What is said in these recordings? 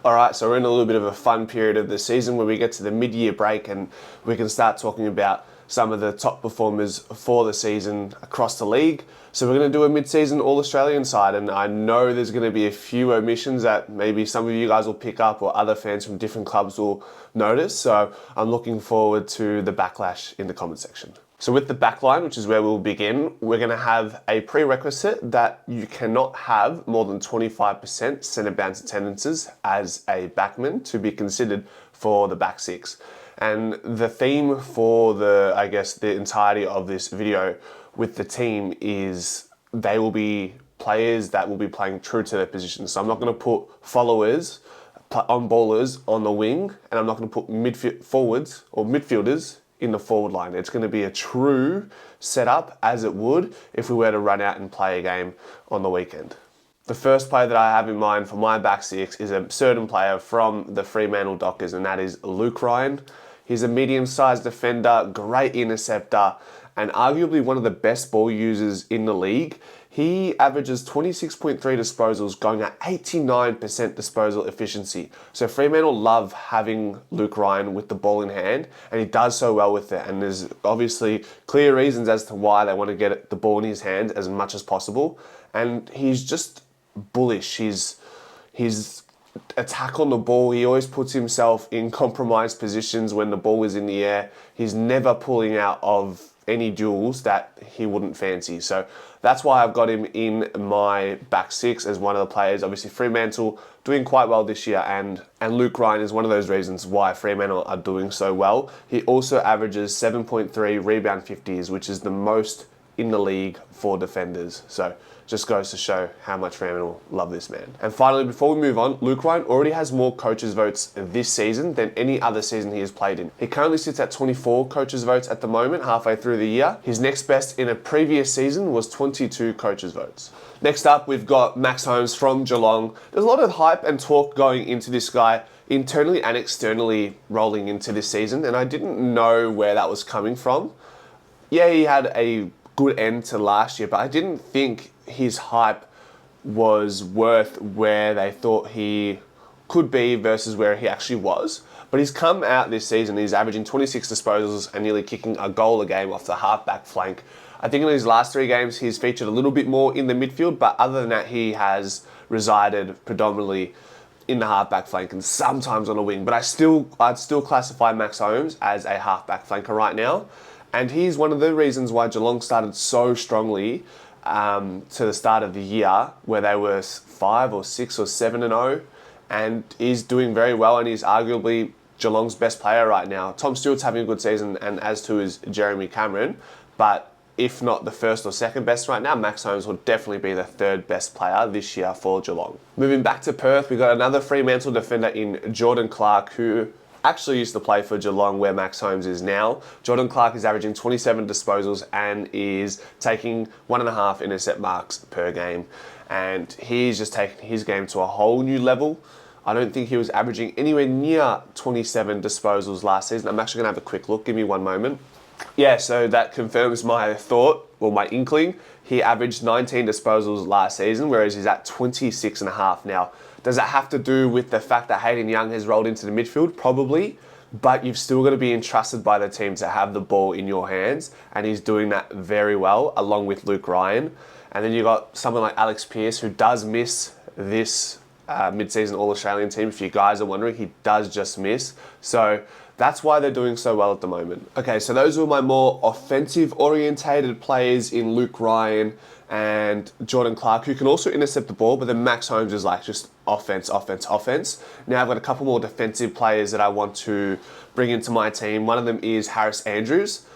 Alright, so we're in a little bit of a fun period of the season where we get to the mid-year break and we can start talking about some of the top performers for the season across the league. So we're going to do a mid-season All-Australian side, and I know there's going to be a few omissions that maybe some of you guys will pick up or other fans from different clubs will notice. So I'm looking forward to the backlash in the comment section. So with the backline, which is where we'll begin, we're going to have a prerequisite that you cannot have more than 25% centre bounce attendances as a backman to be considered for the back six. And the theme for the entirety of this video with the team is they will be players that will be playing true to their position. So I'm not going to put followers on ballers on the wing, and I'm not going to put forwards or midfielders in the forward line. It's going to be a true setup as it would if we were to run out and play a game on the weekend. The first player that I have in mind for my back six is a certain player from the Fremantle Dockers, and that is Luke Ryan. He's a medium-sized defender, great interceptor, and arguably one of the best ball users in the league. He averages 26.3 disposals, going at 89% disposal efficiency. So Fremantle love having Luke Ryan with the ball in hand, and he does so well with it. And there's obviously clear reasons as to why they want to get the ball in his hand as much as possible. And he's just bullish. His attack on the ball, he always puts himself in compromised positions when the ball is in the air. He's never pulling out of any duels that he wouldn't fancy. So that's why I've got him in my back six as one of the players. Obviously Fremantle doing quite well this year, and Luke Ryan is one of those reasons why Fremantle are doing so well. He also averages 7.3 rebound 50s, which is the most in the league for defenders. So just goes to show how much Fremantle love this man. And finally, before we move on, Luke Ryan already has more coaches' votes this season than any other season he has played in. He currently sits at 24 coaches' votes at the moment, halfway through the year. His next best in a previous season was 22 coaches' votes. Next up, we've got Max Holmes from Geelong. There's a lot of hype and talk going into this guy, internally and externally rolling into this season, and I didn't know where that was coming from. Yeah, he had a good end to last year, but I didn't think his hype was worth where they thought he could be versus where he actually was. But he's come out this season, he's averaging 26 disposals and nearly kicking a goal a game off the half-back flank. I think in his last 3 games, he's featured a little bit more in the midfield, but other than that, he has resided predominantly in the half-back flank and sometimes on a wing. But I'd still classify Max Holmes as a half-back flanker right now. And he's one of the reasons why Geelong started so strongly to the start of the year, where they were 5 or 6 or 7-0, and he's doing very well, and he's arguably Geelong's best player right now. Tom Stewart's having a good season, and as to is Jeremy Cameron, but if not the first or second best right now, Max Holmes will definitely be the 3rd best player this year for Geelong. Moving back to Perth, we've got another Fremantle defender in Jordan Clark, who actually used to play for Geelong, where Max Holmes is now. Jordan Clark is averaging 27 disposals and is taking 1.5 intercept marks per game. And he's just taken his game to a whole new level. I don't think he was averaging anywhere near 27 disposals last season. I'm actually going to have a quick look. Give me one moment. Yeah, so that confirms my thought, or my inkling. He averaged 19 disposals last season, whereas he's at 26.5 now. Does that have to do with the fact that Hayden Young has rolled into the midfield? Probably, but you've still got to be entrusted by the team to have the ball in your hands, and he's doing that very well, along with Luke Ryan. And then you've got someone like Alex Pearce, who does miss this mid-season All-Australian team. If you guys are wondering, he does just miss. So that's why they're doing so well at the moment. Okay, so those were my more offensive-orientated players in Luke Ryan and Jordan Clark, who can also intercept the ball, but then Max Holmes is like just offense, offense, offense. Now I've got a couple more defensive players that I want to bring into my team. One of them is Harris Andrews.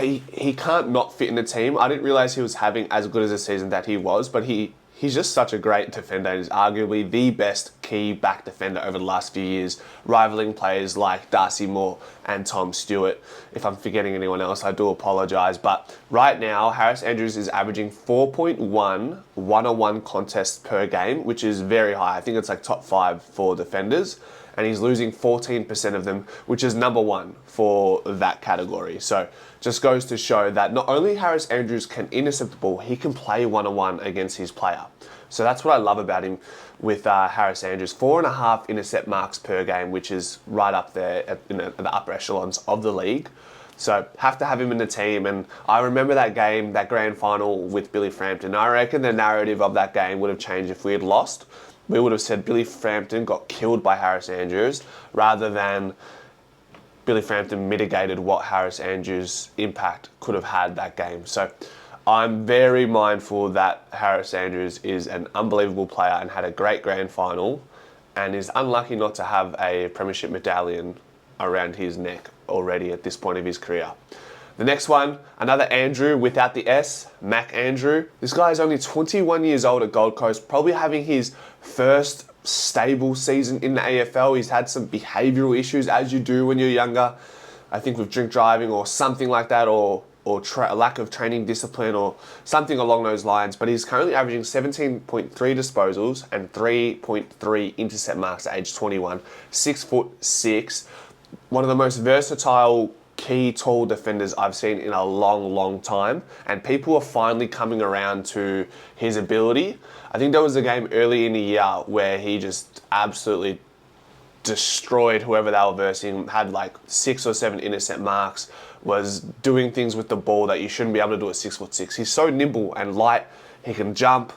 He can't not fit in the team. I didn't realize he was having as good as a season that he was, but he's just such a great defender. He's arguably the best key back defender over the last few years, rivaling players like Darcy Moore and Tom Stewart. If I'm forgetting anyone else, I do apologise. But right now, Harris Andrews is averaging 4.1 one-on-one contests per game, which is very high. I think it's like top 5 for defenders. And he's losing 14% of them, which is number 1 for that category. So just goes to show that not only Harris Andrews can intercept the ball, he can play one-on-one against his player. So that's what I love about him with Harris Andrews. 4.5 intercept marks per game, which is right up there in the upper echelons of the league. So have to have him in the team. And I remember that game, that grand final with Billy Frampton. I reckon the narrative of that game would have changed if we had lost. We would have said Billy Frampton got killed by Harris Andrews rather than Billy Frampton mitigated what Harris Andrews' impact could have had that game. So I'm very mindful that Harris Andrews is an unbelievable player and had a great grand final and is unlucky not to have a premiership medallion around his neck already at this point of his career. The next one, another Andrew without the S, Mac Andrew. This guy is only 21 years old at Gold Coast, probably having his first stable season in the AFL. He's had some behavioural issues, as you do when you're younger. I think with drink driving or something like that, or lack of training discipline or something along those lines. But he's currently averaging 17.3 disposals and 3.3 intercept marks at age 21, 6'6". One of the most versatile, key, tall defenders I've seen in a long, long time. And people are finally coming around to his ability. I think there was a game early in the year where he just absolutely destroyed whoever they were versing, had like 6 or 7 intercept marks, was doing things with the ball that you shouldn't be able to do at 6'6". He's so nimble and light, he can jump.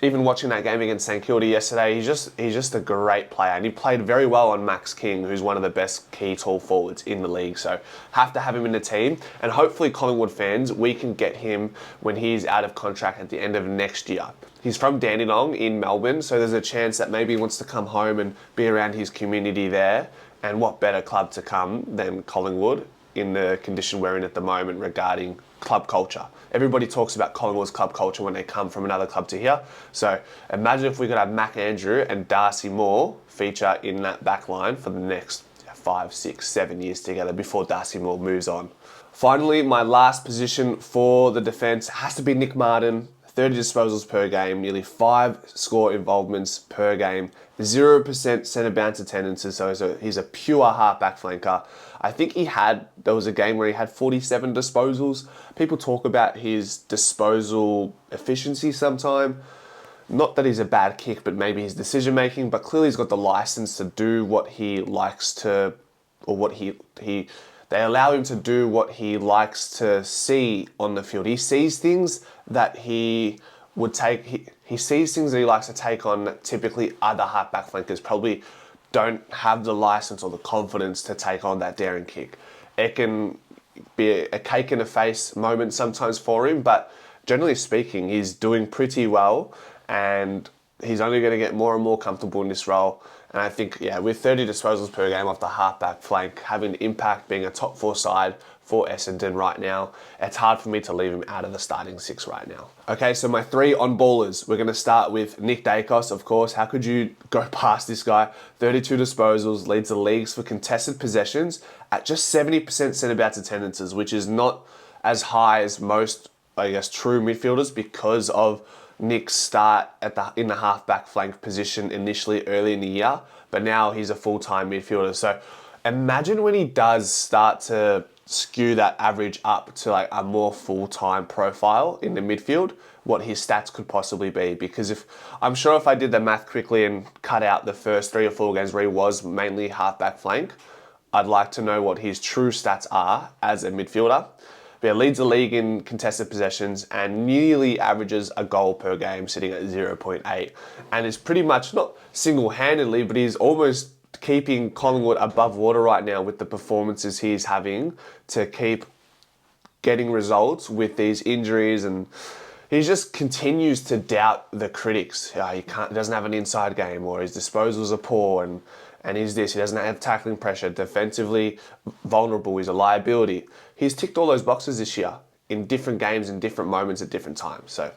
Even watching that game against St Kilda yesterday, he's just a great player, and he played very well on Max King, who's one of the best key tall forwards in the league. So have to have him in the team, and hopefully Collingwood fans, we can get him when he's out of contract at the end of next year. He's from Dandenong in Melbourne, so there's a chance that maybe he wants to come home and be around his community there. And what better club to come than Collingwood in the condition we're in at the moment regarding club culture. Everybody talks about Collingwood's club culture when they come from another club to here. So imagine if we could have Mac Andrew and Darcy Moore feature in that back line for the next 5, 6, 7 years together before Darcy Moore moves on. Finally, my last position for the defence has to be Nick Martin. 30 disposals per game, nearly 5 score involvements per game, 0% centre bounce attendances, so he's a pure half-back flanker. I think there was a game where he had 47 disposals. People talk about his disposal efficiency sometime. Not that he's a bad kick, but maybe his decision making, but clearly he's got the license to do what he likes to, or what they allow him to do what he likes to see on the field. He sees things that he would take, he sees things that he likes to take on that typically other halfback flankers probably don't have the license or the confidence to take on that daring kick. It can be a cake in the face moment sometimes for him, but generally speaking, he's doing pretty well, and he's only going to get more and more comfortable in this role. And I think, with 30 disposals per game off the halfback flank, having the impact, being a top 4 side for Essendon right now, it's hard for me to leave him out of the starting 6 right now. Okay, so my 3 on-ballers. We're going to start with Nick Daicos, of course. How could you go past this guy? 32 disposals, leads the leagues for contested possessions at just 70% centre bounce attendances, which is not as high as most, true midfielders because of Nick's start in the halfback flank position initially early in the year, but now he's a full-time midfielder. So imagine when he does start to skew that average up to like a more full-time profile in the midfield, what his stats could possibly be. Because I'm sure if I did the math quickly and cut out the first 3 or 4 games where he was mainly halfback flank, I'd like to know what his true stats are as a midfielder. But he leads the league in contested possessions and nearly averages a goal per game, sitting at 0.8. And is pretty much, not single-handedly, but he's almost keeping Collingwood above water right now with the performances he's having to keep getting results with these injuries. And he just continues to doubt the critics. He doesn't have an inside game, or his disposals are poor, and he's this. He doesn't have tackling pressure, defensively vulnerable, he's a liability. He's ticked all those boxes this year in different games, in different moments at different times. So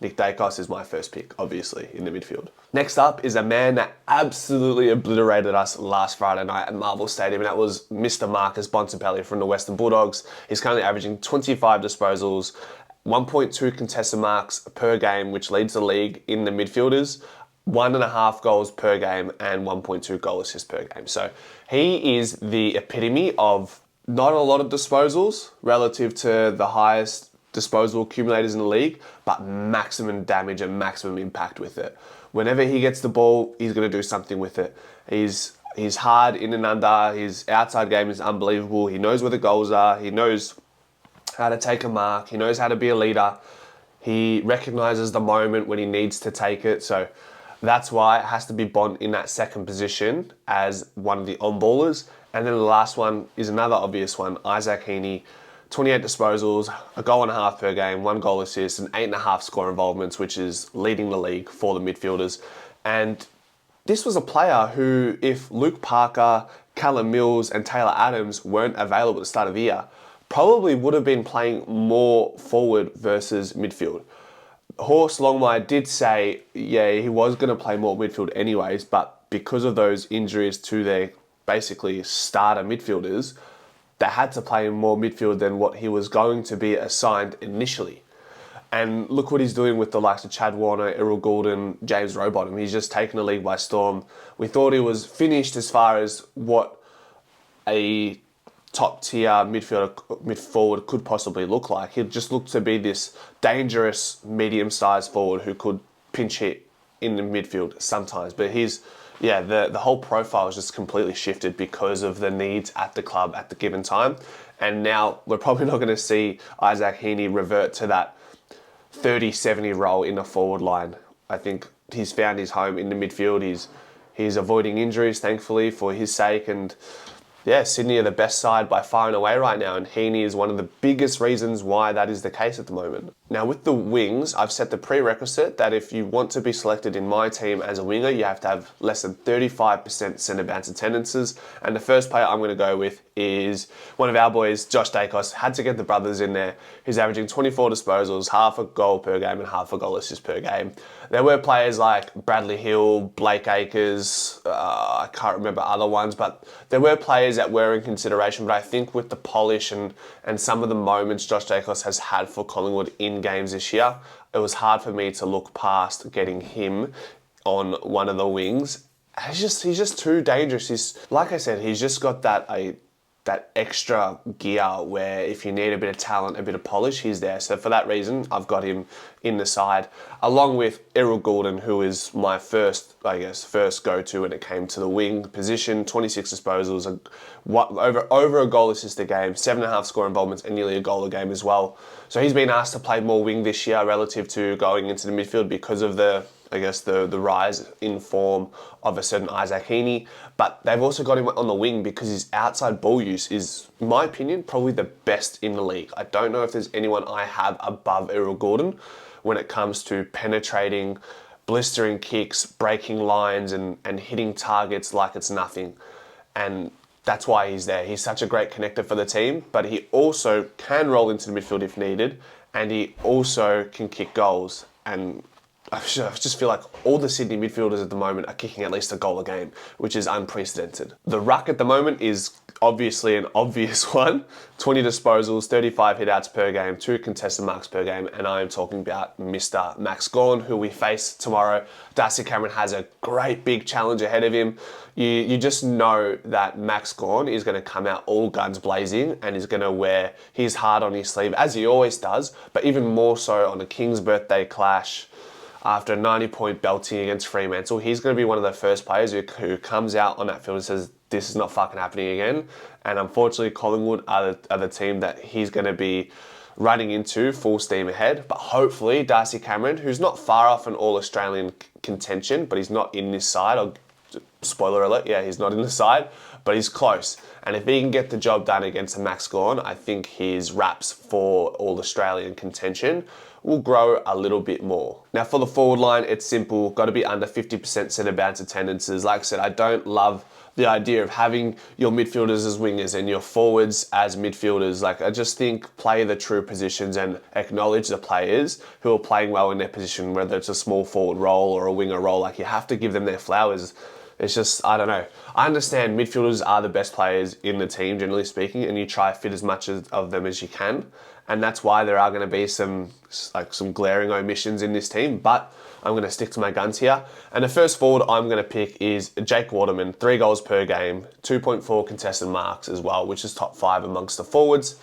Nick Daicos is my first pick, obviously, in the midfield. Next up is a man that absolutely obliterated us last Friday night at Marvel Stadium, and that was Mr. Marcus Bontempelli from the Western Bulldogs. He's currently averaging 25 disposals, 1.2 contested marks per game, which leads the league in the midfielders, 1.5 goals per game and 1.2 goal assists per game. So he is the epitome of not a lot of disposals relative to the highest disposal accumulators in the league, but maximum damage and maximum impact with it. Whenever he gets the ball, he's going to do something with it. He's hard in and under. His outside game is unbelievable. He knows where the goals are. He knows how to take a mark. He knows how to be a leader. He recognises the moment when he needs to take it. So that's why it has to be Bont in that second position as one of the on-ballers. And then the last one is another obvious one, Isaac Heaney. 28 disposals, a goal and a half per game, 1 goal assist, and 8.5 score involvements, which is leading the league for the midfielders. And this was a player who, if Luke Parker, Callum Mills, and Taylor Adams weren't available at the start of the year, probably would have been playing more forward versus midfield. Horst Longmire did say, yeah, he was going to play more midfield anyways, but because of those injuries to their basically starter midfielders, they had to play more midfield than what he was going to be assigned initially. And look what he's doing with the likes of Chad Warner, Errol Goulden, James Rowbottom. He's just taken the league by storm. We thought he was finished as far as what a top tier mid forward could possibly look like. He just looked to be this dangerous medium-sized forward who could pinch hit in the midfield sometimes. But the whole profile has just completely shifted because of the needs at the club at the given time. And now we're probably not going to see Isaac Heaney revert to that 30-70 role in the forward line. I think he's found his home in the midfield. He's avoiding injuries, thankfully, for his sake. And yeah, Sydney are the best side by far and away right now, and Heaney is one of the biggest reasons why that is the case at the moment. Now, with the wings, I've set the prerequisite that if you want to be selected in my team as a winger, you have to have less than 35% centre bounce attendances. And the first player I'm going to go with is one of our boys, Josh Daicos. Had to get the brothers in there. He's averaging 24 disposals, half a goal per game and half a goal assist per game. There were players like Bradley Hill, Blake Acres, I can't remember other ones, but there were players that were in consideration. But I think with the polish and some of the moments Josh Daicos has had for Collingwood in games this year, it was hard for me to look past getting him on one of the wings. He's just too dangerous. Like I said, he's just got that extra gear where if you need a bit of talent, a bit of polish, he's there. So for that reason, I've got him in the side, along with Errol Goulden, who is my first go-to when it came to the wing position. 26 disposals, over a goal assist a game, 7.5 score involvements, and nearly a goal a game as well. So he's been asked to play more wing this year relative to going into the midfield because of the rise in form of a certain Isaac Heaney. But they've also got him on the wing because his outside ball use is, in my opinion, probably the best in the league. I don't know if there's anyone I have above Errol Goulden when it comes to penetrating, blistering kicks, breaking lines, and hitting targets like it's nothing. And that's why he's there. He's such a great connector for the team, but he also can roll into the midfield if needed, and he also can kick goals. And I just feel like all the Sydney midfielders at the moment are kicking at least a goal a game, which is unprecedented. The ruck at the moment is obviously an obvious one. 20 disposals, 35 hitouts per game, 2 contested marks per game, and I am talking about Mr. Max Gawn, who we face tomorrow. Darcy Cameron has a great big challenge ahead of him. You just know that Max Gawn is going to come out all guns blazing and is going to wear his heart on his sleeve, as he always does, but even more so on a King's birthday clash. After a 90-point belting against Fremantle, he's going to be one of the first players who comes out on that field and says, this is not fucking happening again. And unfortunately, Collingwood are the team that he's going to be running into full steam ahead. But hopefully, Darcy Cameron, who's not far off an All-Australian contention, but he's not in this side. Spoiler alert, yeah, he's not in the side, but he's close. And if he can get the job done against a Max Gawn, I think his raps for All-Australian contention will grow a little bit more. Now for the forward line, it's simple. Got to be under 50% centre bounce attendances. Like I said, I don't love the idea of having your midfielders as wingers and your forwards as midfielders. Like, I just think play the true positions and acknowledge the players who are playing well in their position, whether it's a small forward role or a winger role. Like, you have to give them their flowers. It's just, I don't know. I understand midfielders are the best players in the team, generally speaking, and you try to fit as much of them as you can. And that's why there are going to be some glaring omissions in this team, but I'm going to stick to my guns here. And the first forward I'm going to pick is Jake Waterman, 3 goals per game, 2.4 contested marks as well, which is top 5 amongst the forwards.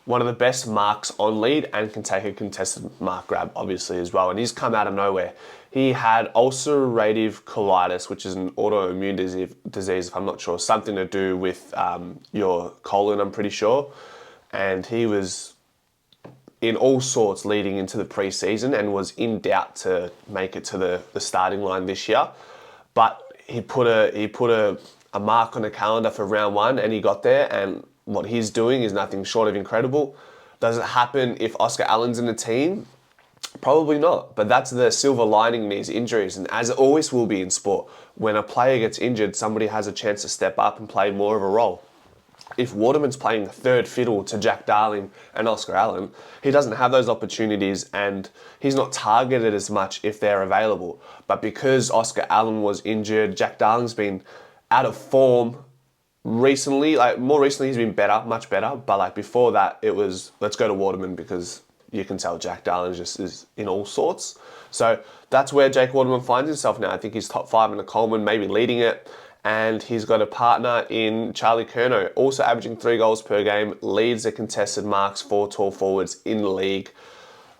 one of the best marks on lead and can take a contested mark grab, obviously, as well. And he's come out of nowhere. He had ulcerative colitis, which is an autoimmune disease, if I'm not sure, something to do with your colon, I'm pretty sure. And he was in all sorts leading into the pre-season and was in doubt to make it to the starting line this year. But he put a mark on the calendar for round 1 and he got there, and what he's doing is nothing short of incredible. Does it happen if Oscar Allen's in the team? Probably not, but that's the silver lining in these injuries, and as it always will be in sport, when a player gets injured, somebody has a chance to step up and play more of a role. If Waterman's playing third fiddle to Jack Darling and Oscar Allen, he doesn't have those opportunities and he's not targeted as much if they're available. But because Oscar Allen was injured, Jack Darling's been out of form recently. Like, more recently he's been better, much better, but like before that it was, let's go to Waterman, because you can tell Jack Darling just is in all sorts. So that's where Jake Waterman finds himself now. I think he's top 5 in the Coleman, maybe leading it. And he's got a partner in Charlie Curnow, also averaging 3 goals per game, leads the contested marks for tall forwards in the league.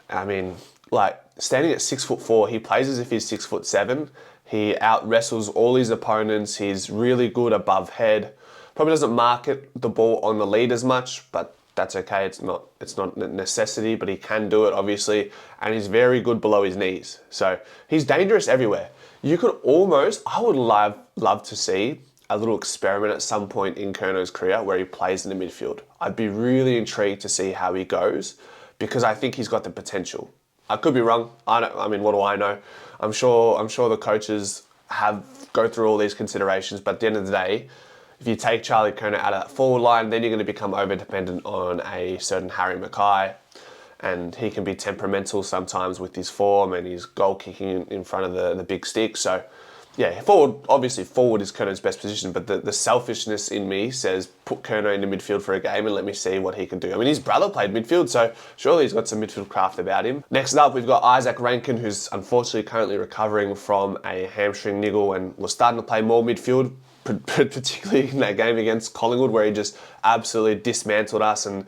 I mean, like, standing at 6'4", he plays as if he's 6'7". He out-wrestles all his opponents. He's really good above head. Probably doesn't market the ball on the lead as much, but that's okay. It's not a necessity, but he can do it, obviously. And he's very good below his knees. So he's dangerous everywhere. You could almost, I would love to see a little experiment at some point in Curnow's career where he plays in the midfield. I'd be really intrigued to see how he goes, because I think he's got the potential. I could be wrong. I mean, what do I know? I'm sure the coaches go through all these considerations, but at the end of the day, if you take Charlie Curnow out of that forward line, then you're going to become over-dependent on a certain Harry Mackay, and he can be temperamental sometimes with his form and his goal kicking in front of the big stick. So, yeah, obviously forward is Curnow's best position, but the selfishness in me says put Curnow into midfield for a game and let me see what he can do. I mean, his brother played midfield, so surely he's got some midfield craft about him. Next up, we've got Isaac Rankin, who's unfortunately currently recovering from a hamstring niggle and was starting to play more midfield, particularly in that game against Collingwood, where he just absolutely dismantled us and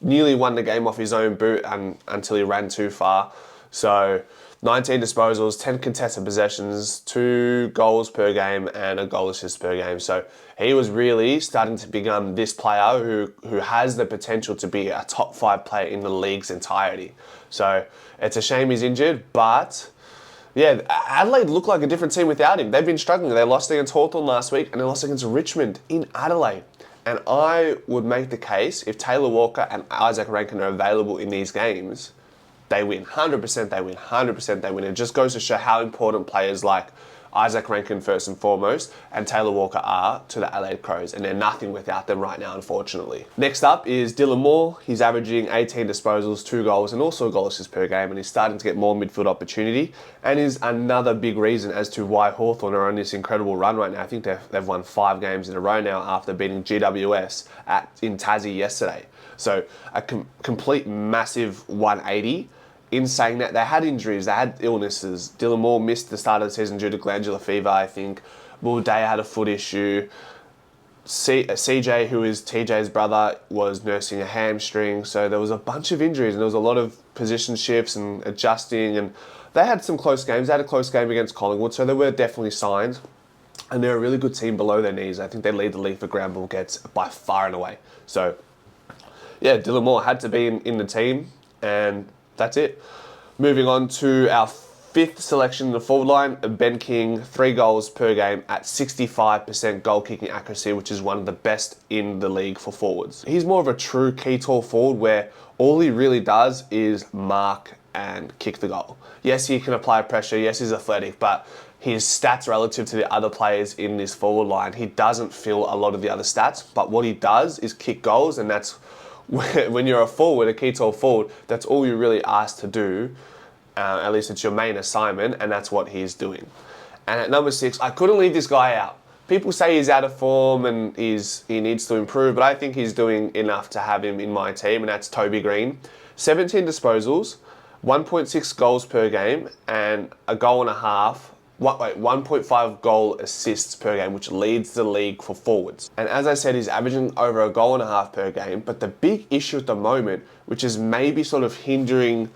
nearly won the game off his own boot until he ran too far. So 19 disposals, 10 contested possessions, 2 goals per game and a goal assist per game. So he was really starting to become this player who has the potential to be a top 5 player in the league's entirety. So it's a shame he's injured, but yeah, Adelaide looked like a different team without him. They've been struggling. They lost against Hawthorn last week and they lost against Richmond in Adelaide. And I would make the case, if Taylor Walker and Isaac Rankin are available in these games, they win. 100% they win. 100% they win. It just goes to show how important players like Isaac Rankin, first and foremost, and Taylor Walker are to the Adelaide Crows, and they're nothing without them right now, unfortunately. Next up is Dylan Moore. He's averaging 18 disposals, 2 goals, and also a goal assist per game, and he's starting to get more midfield opportunity, and is another big reason as to why Hawthorn are on this incredible run right now. I think they've won 5 games in a row now after beating GWS in Tassie yesterday. So a complete massive 180. In saying that, they had injuries, they had illnesses. Dylan Moore missed the start of the season due to glandular fever, I think. Will Day had a foot issue. CJ, who is TJ's brother, was nursing a hamstring. So there was a bunch of injuries and there was a lot of position shifts and adjusting. And they had some close games. They had a close game against Collingwood, so they were definitely signed. And they're a really good team below their knees. I think they lead the league for ground ball gets by far and away. So, yeah, Dylan Moore had to be in the team, and that's it. Moving on to our 5th selection in the forward line, Ben King, 3 goals per game at 65% goal kicking accuracy, which is one of the best in the league for forwards. He's more of a true key tall forward where all he really does is mark and kick the goal. Yes, he can apply pressure. Yes, he's athletic, but his stats relative to the other players in this forward line, he doesn't fill a lot of the other stats, but what he does is kick goals, and that's when you're a forward, a key tall forward, that's all you're really asked to do. At least it's your main assignment, and that's what he's doing. And at number 6, I couldn't leave this guy out. People say he's out of form and he needs to improve, but I think he's doing enough to have him in my team, and that's Toby Green. 17 disposals, 1.6 goals per game, and a goal and a half 1.5 goal assists per game, which leads the league for forwards. And as I said, he's averaging over a goal and a half per game. But the big issue at the moment, which is maybe sort of hindering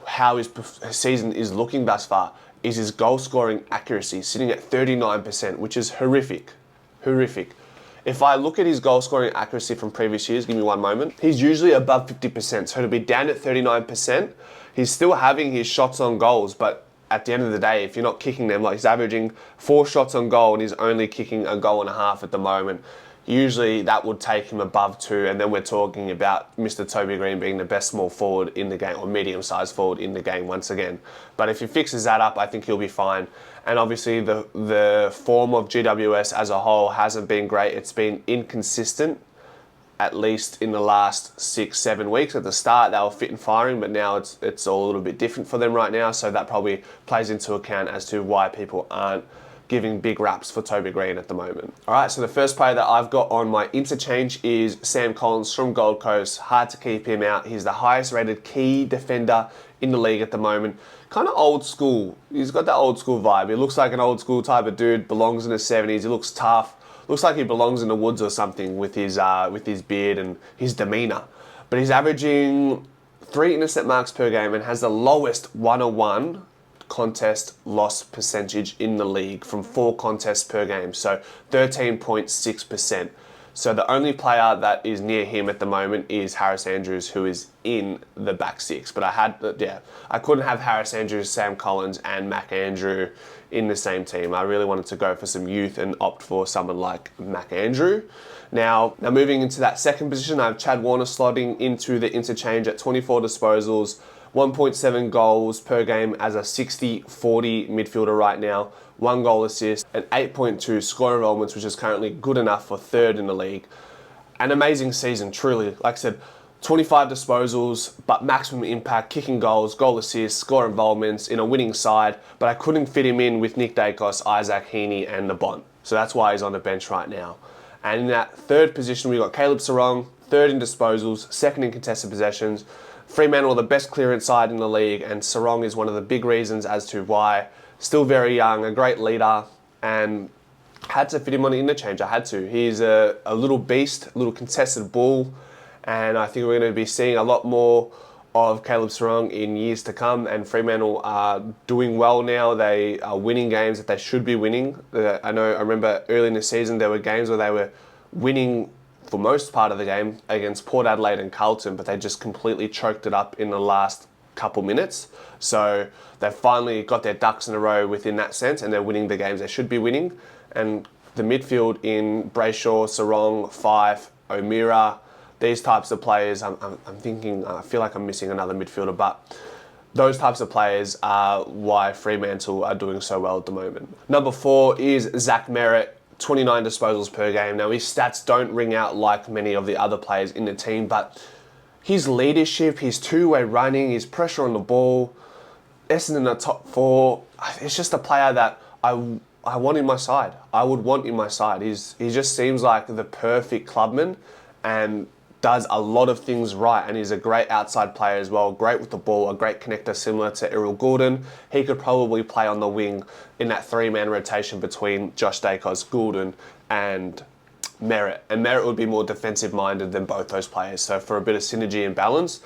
how his season is looking thus far, is his goal scoring accuracy, sitting at 39%, which is horrific. Horrific. If I look at his goal scoring accuracy from previous years, give me one moment, he's usually above 50%. So to be down at 39%, he's still having his shots on goals, but at the end of the day, if you're not kicking them, like he's averaging 4 shots on goal and he's only kicking a goal and a half at the moment, usually that would take him above 2, and then we're talking about Mr. Toby Green being the best small forward in the game, or medium-sized forward in the game once again. But if he fixes that up, I think he'll be fine. And obviously the form of GWS as a whole hasn't been great. It's been inconsistent, at least in the last 6-7 weeks. At the start, they were fit and firing, but now it's all a little bit different for them right now. So that probably plays into account as to why people aren't giving big raps for Toby Green at the moment. All right, so the first player that I've got on my interchange is Sam Collins from Gold Coast. Hard to keep him out. He's the highest rated key defender in the league at the moment. Kind of old school. He's got that old school vibe. He looks like an old school type of dude, belongs in the 70s. He looks tough. Looks like he belongs in the woods or something with his beard and his demeanor. But he's averaging 3 intercept marks per game and has the lowest 1-on-1 contest loss percentage in the league from 4 contests per game, so 13.6%. So the only player that is near him at the moment is Harris Andrews, who is in the back 6. But I couldn't have Harris Andrews, Sam Collins and Mac Andrew in the same team. I really wanted to go for some youth and opt for someone like Mac Andrew. Now moving into that second position, I have Chad Warner slotting into the interchange at 24 disposals, 1.7 goals per game as a 60-40 midfielder right now, 1 goal assist, and 8.2 score involvements, which is currently good enough for 3rd in the league. An amazing season, truly. Like I said, 25 disposals, but maximum impact, kicking goals, goal assists, score involvements in a winning side, but I couldn't fit him in with Nick Daicos, Isaac Heaney, and the Bont. So that's why he's on the bench right now. And in that third position, we got Caleb Sarong, 3rd in disposals, 2nd in contested possessions. Fremantle, the best clearance side in the league, and Sarong is one of the big reasons as to why. Still very young, a great leader, and had to fit him on the interchange. I had to. He's a little beast, a little contested bull, and I think we're going to be seeing a lot more of Caleb Sarong in years to come. And Fremantle are doing well now. They are winning games that they should be winning. I remember early in the season there were games where they were winning for most part of the game against Port Adelaide and Carlton, but they just completely choked it up in the last couple minutes. So they've finally got their ducks in a row within that sense, and they're winning the games they should be winning. And the midfield in Brayshaw, Sarong, Fife, O'Meara, these types of players, I'm thinking, I feel like I'm missing another midfielder, but those types of players are why Fremantle are doing so well at the moment. Number 4 is Zach Merritt, 29 disposals per game. Now, his stats don't ring out like many of the other players in the team, but his leadership, his two-way running, his pressure on the ball, Essendon in the top 4, it's just a player that I want in my side. I would want in my side. He just seems like the perfect clubman and does a lot of things right, and he's a great outside player as well, great with the ball, a great connector similar to Errol Goulden. He could probably play on the wing in that 3-man rotation between Josh Daicos, Goulden and Merritt. And Merritt would be more defensive-minded than both those players. So for a bit of synergy and balance,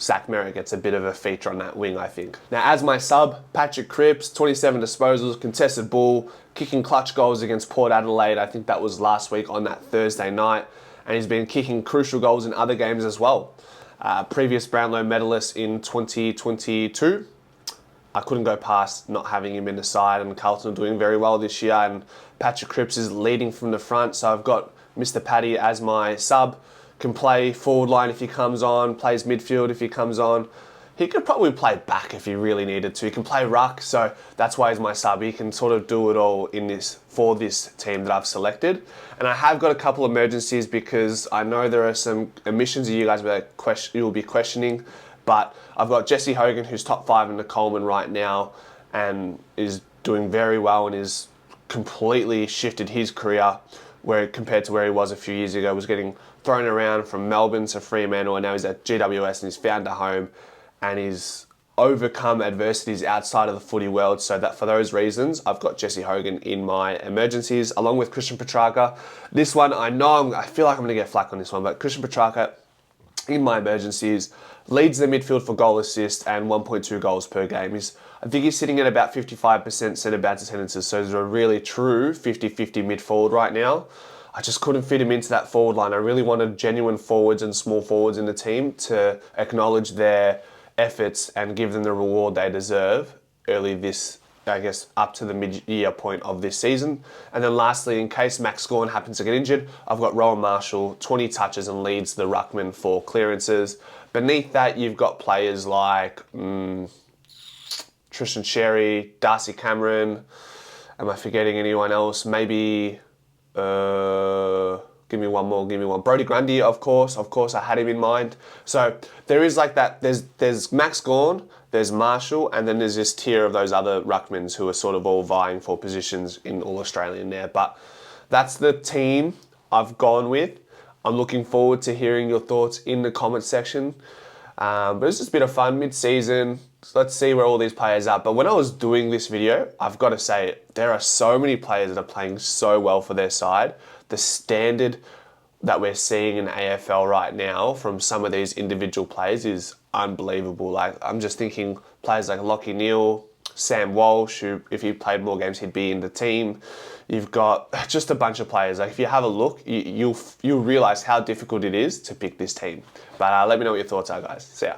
Zach Merritt gets a bit of a feature on that wing, I think. Now, as my sub, Patrick Cripps, 27 disposals, contested ball, kicking clutch goals against Port Adelaide. I think that was last week on that Thursday night. And he's been kicking crucial goals in other games as well. Previous Brownlow medalist in 2022. I couldn't go past not having him in the side, and Carlton are doing very well this year, and Patrick Cripps is leading from the front, so I've got Mr. Paddy as my sub. Can play forward line if he comes on, plays midfield if he comes on. He could probably play back if he really needed to. He can play ruck, so that's why he's my sub. He can sort of do it all for this team that I've selected. And I have got a couple of emergencies because I know there are some omissions that you guys will be questioning. But I've got Jesse Hogan, who's top 5 in the Coleman right now and is doing very well and is completely shifted his career compared to where he was a few years ago. Was getting thrown around from Melbourne to Fremantle, and now he's at GWS and he's found a home. And he's overcome adversities outside of the footy world. So that for those reasons, I've got Jesse Hogan in my emergencies, along with Christian Petrarca. This one, I feel like I'm going to get flack on this one, but Christian Petrarca in my emergencies leads the midfield for goal assist and 1.2 goals per game. I think he's sitting at about 55% centre bounce attendances, so he's a really true 50-50 midfield right now. I just couldn't fit him into that forward line. I really wanted genuine forwards and small forwards in the team to acknowledge their efforts and give them the reward they deserve early this, I guess, up to the mid-year point of this season. And then lastly, in case Max Gawn happens to get injured, I've got Rowan Marshall, 20 touches and leads the ruckman for clearances. Beneath that, you've got players like Tristan Sherry, Darcy Cameron. Am I forgetting anyone else? Maybe... give me one. Brodie Grundy, of course, I had him in mind. So there is like that, there's Max Gawn, there's Marshall, and then there's this tier of those other ruckmans who are sort of all vying for positions in All-Australian there. But that's the team I've gone with. I'm looking forward to hearing your thoughts in the comment section. But it's just a bit of fun mid-season. So let's see where all these players are. But when I was doing this video, I've got to say, there are so many players that are playing so well for their side. The standard that we're seeing in AFL right now from some of these individual players is unbelievable. Like, I'm just thinking players like Lachie Neale, Sam Walsh, who if he played more games, he'd be in the team. You've got just a bunch of players. Like, if you have a look, you'll realise how difficult it is to pick this team. But let me know what your thoughts are, guys. See ya.